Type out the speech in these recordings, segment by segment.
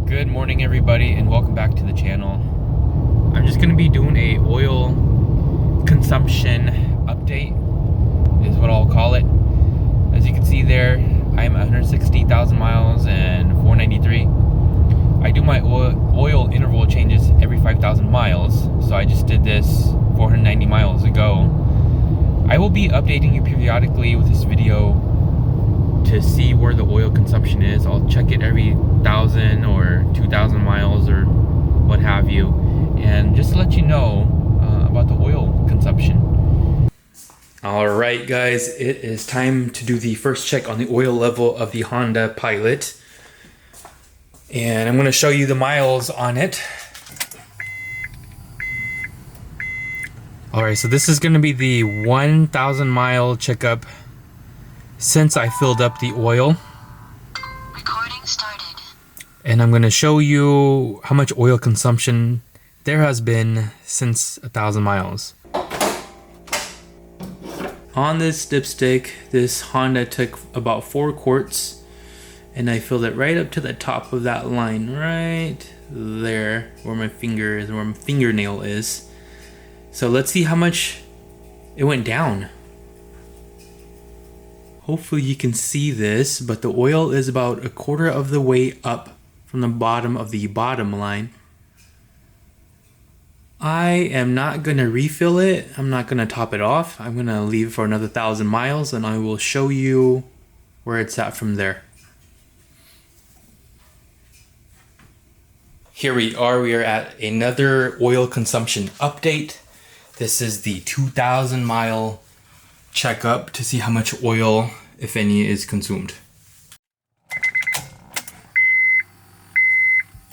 Good morning everybody and welcome back to the channel. I'm just going to be doing a oil consumption update is what I'll call it. As you can see there, I am 160,000 miles and 493. I do my oil interval changes every 5,000 miles, so I just did this 490 miles ago. I will be updating you periodically with this video to see where the oil consumption is. I'll check it every 1,000 or 2,000 miles or what have you, and just to let you know about the oil consumption. Alright guys, it is time to do the first check on the oil level of the Honda Pilot, and I'm going to show you the miles on it. Alright, so this is going to be the 1,000 mile checkup since I filled up the oil. Recording started. And I'm going to show you how much oil consumption there has been since 1,000 miles. On this dipstick, this Honda took about 4 quarts, and I filled it right up to the top of that line right there where my finger is, where my fingernail is. So let's see how much it went down. Hopefully you can see this, but the oil is about a quarter of the way up from the bottom of the bottom line. I am not going to refill it. I'm not going to top it off. I'm going to leave it for another 1,000 miles and I will show you where it's at from there. Here we are at another oil consumption update. This is the 2,000 mile checkup to see how much oil, if any, is consumed.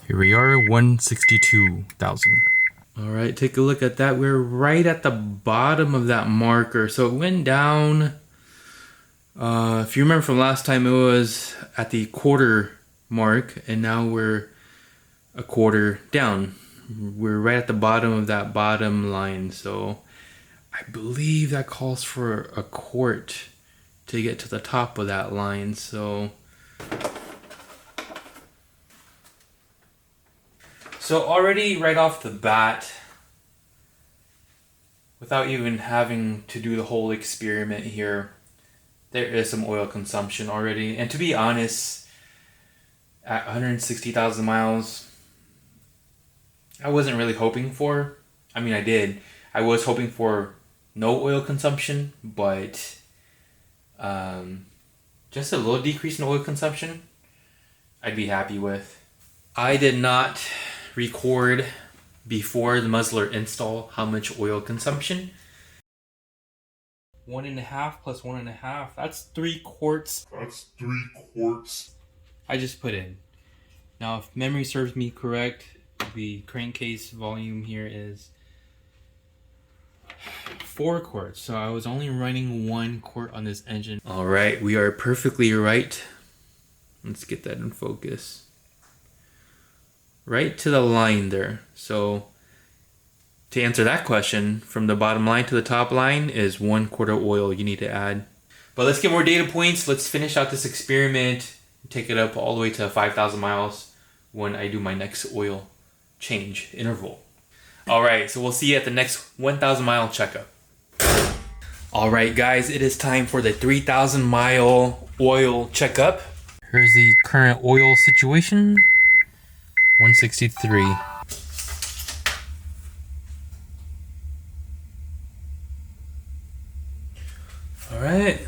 Here we are, 162,000. All right, take a look at that. We're right at the bottom of that marker. So it went down. If you remember from last time, it was at the quarter mark, and now we're a quarter down. We're right at the bottom of that bottom line. So I believe that calls for a quart to get to the top of that line. So already right off the bat, without even having to do the whole experiment here, there is some oil consumption already. And to be honest, at 160,000 miles, I wasn't really hoping for, I mean I did, I was hoping for no oil consumption, but just a little decrease in oil consumption I'd be happy with. I did not record before the muzzler install how much oil consumption. 1.5 plus 1.5, that's 3 quarts. That's 3 quarts. I just put in. Now if memory serves me correct, the crankcase volume here is 4 quarts, so I was only running 1 quart on this engine. Alright, we are perfectly right. Let's get that in focus. Right to the line there. So to answer that question, from the bottom line to the top line is 1 quart of oil you need to add. But let's get more data points. Let's finish out this experiment, take it up all the way to 5,000 miles when I do my next oil change interval. Alright, so we'll see you at the next 1,000 mile checkup. Alright guys, it is time for the 3,000 mile oil checkup. Here's the current oil situation. 163. Alright.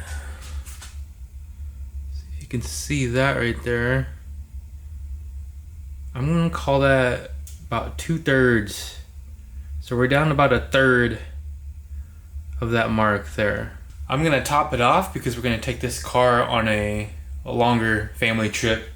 See if you can see that right there. I'm gonna call that about 2/3. So we're down about 1/3 of that mark there. I'm gonna top it off because we're gonna take this car on a longer family trip.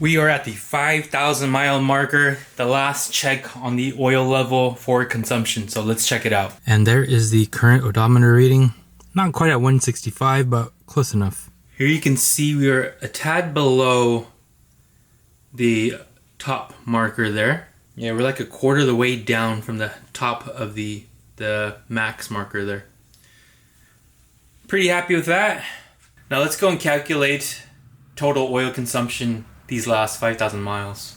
We are at the 5,000 mile marker, the last check on the oil level for consumption. So let's check it out. And there is the current odometer reading. Not quite at 165, but close enough. Here you can see we are a tad below the top marker there. Yeah, we're like a quarter of the way down from the top of the max marker there. Pretty happy with that. Now let's go and calculate total oil consumption these last 5,000 miles.